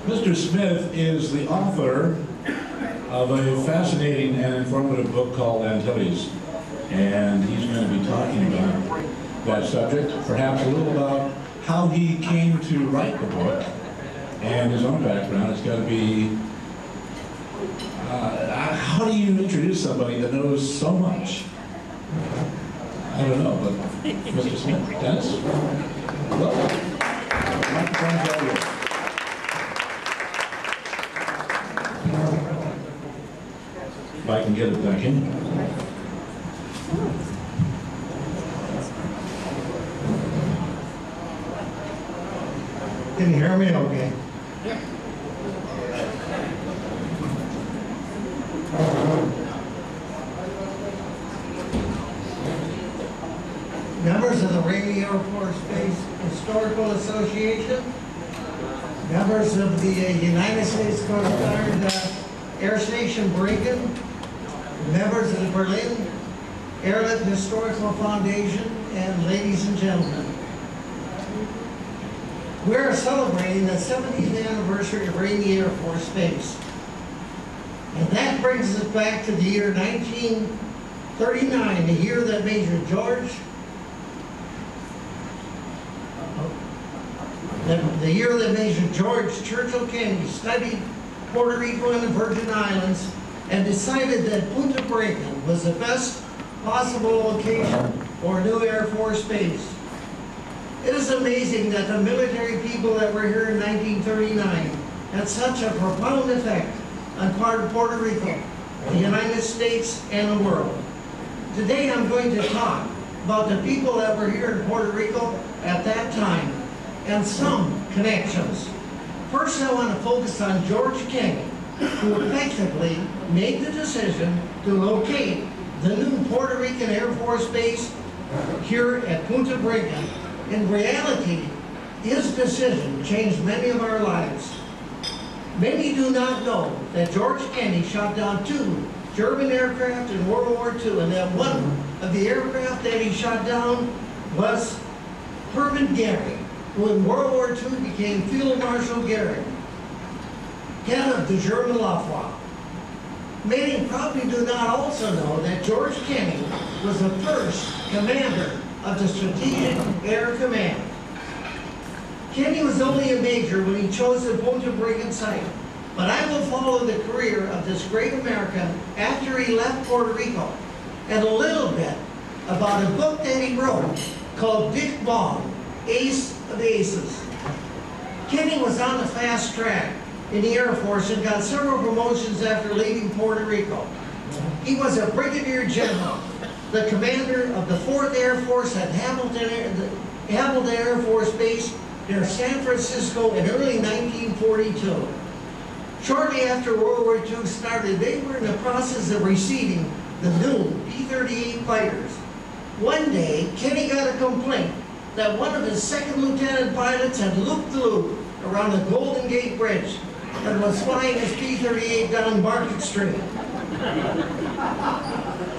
Mr. Smith is the author of a fascinating and informative book called Antilles, and he's going to be talking about that subject, perhaps a little about how he came to write the book and his own background. It's got to be, how do you introduce somebody that knows so much? I don't know, but Mr. Smith, Dennis? Welcome. Microphone's all yours. If I can get it back in. Can you hear me okay? Members of the Ramey AFB Historical Association, members of the United States Coast Guard Air Station Breakin', members of the Berlin Airlift Historical Foundation, and ladies and gentlemen. We are celebrating the 70th anniversary of Ramey Air Force Base. And that brings us back to the year 1939, the year that Major George, the year that Major George Churchill Kenney studied Puerto Rico and the Virgin Islands and decided that Punta Breakin was the best possible location for a new Air Force base. It is amazing that the military people that were here in 1939 had such a profound effect on part of Puerto Rico, the United States, and the world. Today I'm going to talk about the people that were here in Puerto Rico at that time and some connections. First, I want to focus on George Kenney, who effectively made the decision to locate the new Puerto Rican Air Force Base here at Punta Breakin'. In reality, his decision changed many of our lives. Many do not know that George Kenney shot down 2 German aircraft in World War II, and that one of the aircraft that he shot down was Hermann Goering, who in World War II became Field Marshal Goering, head of the German Luftwaffe. Many probably do not also know that George Kenney was the first commander of the Strategic Air Command. Kenney was only a major when he chose the Punta Breakin' site, but I will follow the career of this great American after he left Puerto Rico, and a little bit about a book that he wrote called Dick Bong, Ace of Aces. Kenney was on the fast track in the Air Force and got several promotions after leaving Puerto Rico. He was a brigadier general, the commander of the 4th Air Force at Hamilton Air Force Base near San Francisco in early 1942. Shortly after World War II started, they were in the process of receiving the new P-38 fighters. One day, Kenney got a complaint that one of his second lieutenant pilots had looped the loop around the Golden Gate Bridge and was flying his P-38 down Market Street.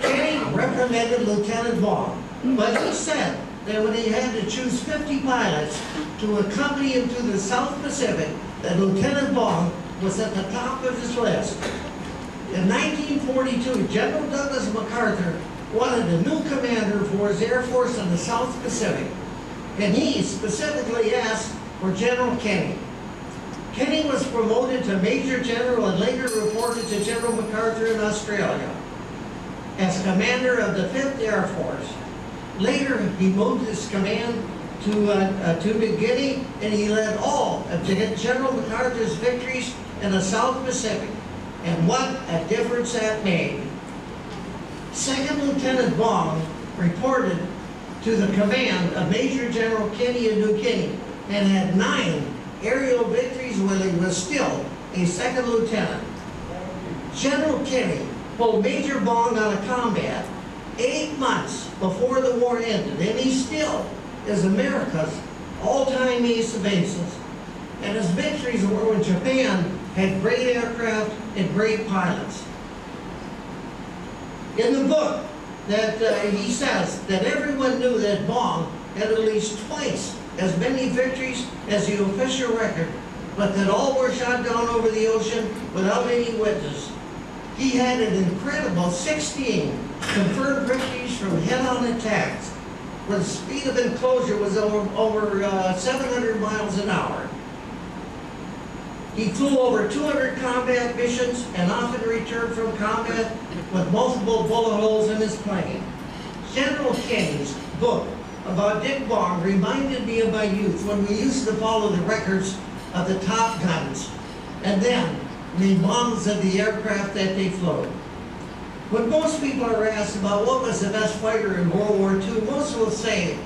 Kenney reprimanded Lieutenant Bong, but he said that when he had to choose 50 pilots to accompany him to the South Pacific, that Lieutenant Bong was at the top of his list. In 1942, General Douglas MacArthur wanted a new commander for his Air Force in the South Pacific, and he specifically asked for General Kenney. Kenney was promoted to Major General and later reported to General MacArthur in Australia as commander of the 5th Air Force. Later, he moved his command to New Guinea, and he led all of General MacArthur's victories in the South Pacific. And what a difference that made. Second Lieutenant Bong reported to the command of Major General Kenney in New Guinea and had 9 aerial victories when he was still a second lieutenant. General Kenney pulled Major Bong out of combat 8 months before the war ended, and he still is America's all-time ace of aces. And his victories were when Japan had great aircraft and great pilots. In the book, that he says that everyone knew that Bong had at least twice as many victories as the official record but that all were shot down over the ocean without any witness. He had an incredible 16 confirmed victories from head-on attacks, where the speed of enclosure was over 700 miles an hour. He flew over 200 combat missions and often returned from combat with multiple bullet holes in his plane. General Kenney's book about Dick Bong reminded me of my youth when we used to follow the records of the top guns and then the models of the aircraft that they flew. When most people are asked about what was the best fighter in World War II, most will say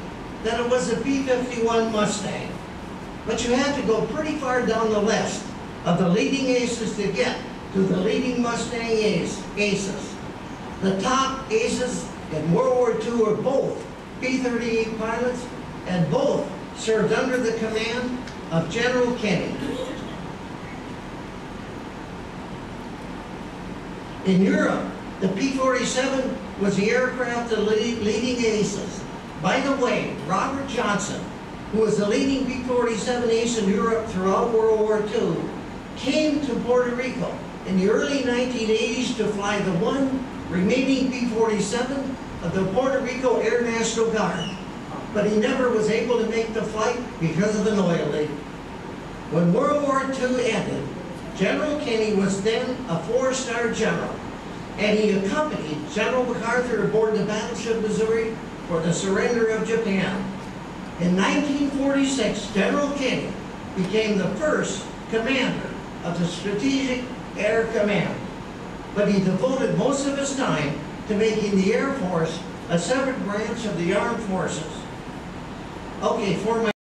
that it was a B-51 Mustang. But you have to go pretty far down the list of the leading aces to get to the leading Mustang aces. The top aces in World War II were both B-38 pilots, and both served under the command of General Kenney. In Europe, the P-47 was the aircraft of the leading aces. By the way, Robert Johnson, who was the leading P-47 ace in Europe throughout World War II, came to Puerto Rico in the early 1980s to fly the one remaining P-47 of the Puerto Rico Air National Guard. But he never was able to make the flight because of an oil leak. When World War II ended, General Kenney was then a 4-star general, and he accompanied General MacArthur aboard the battleship Missouri for the surrender of Japan. In 1946, General Kenney became the first commander of the Strategic Air Command, but he devoted most of his time to making the Air Force a separate branch of the armed forces. Okay, for my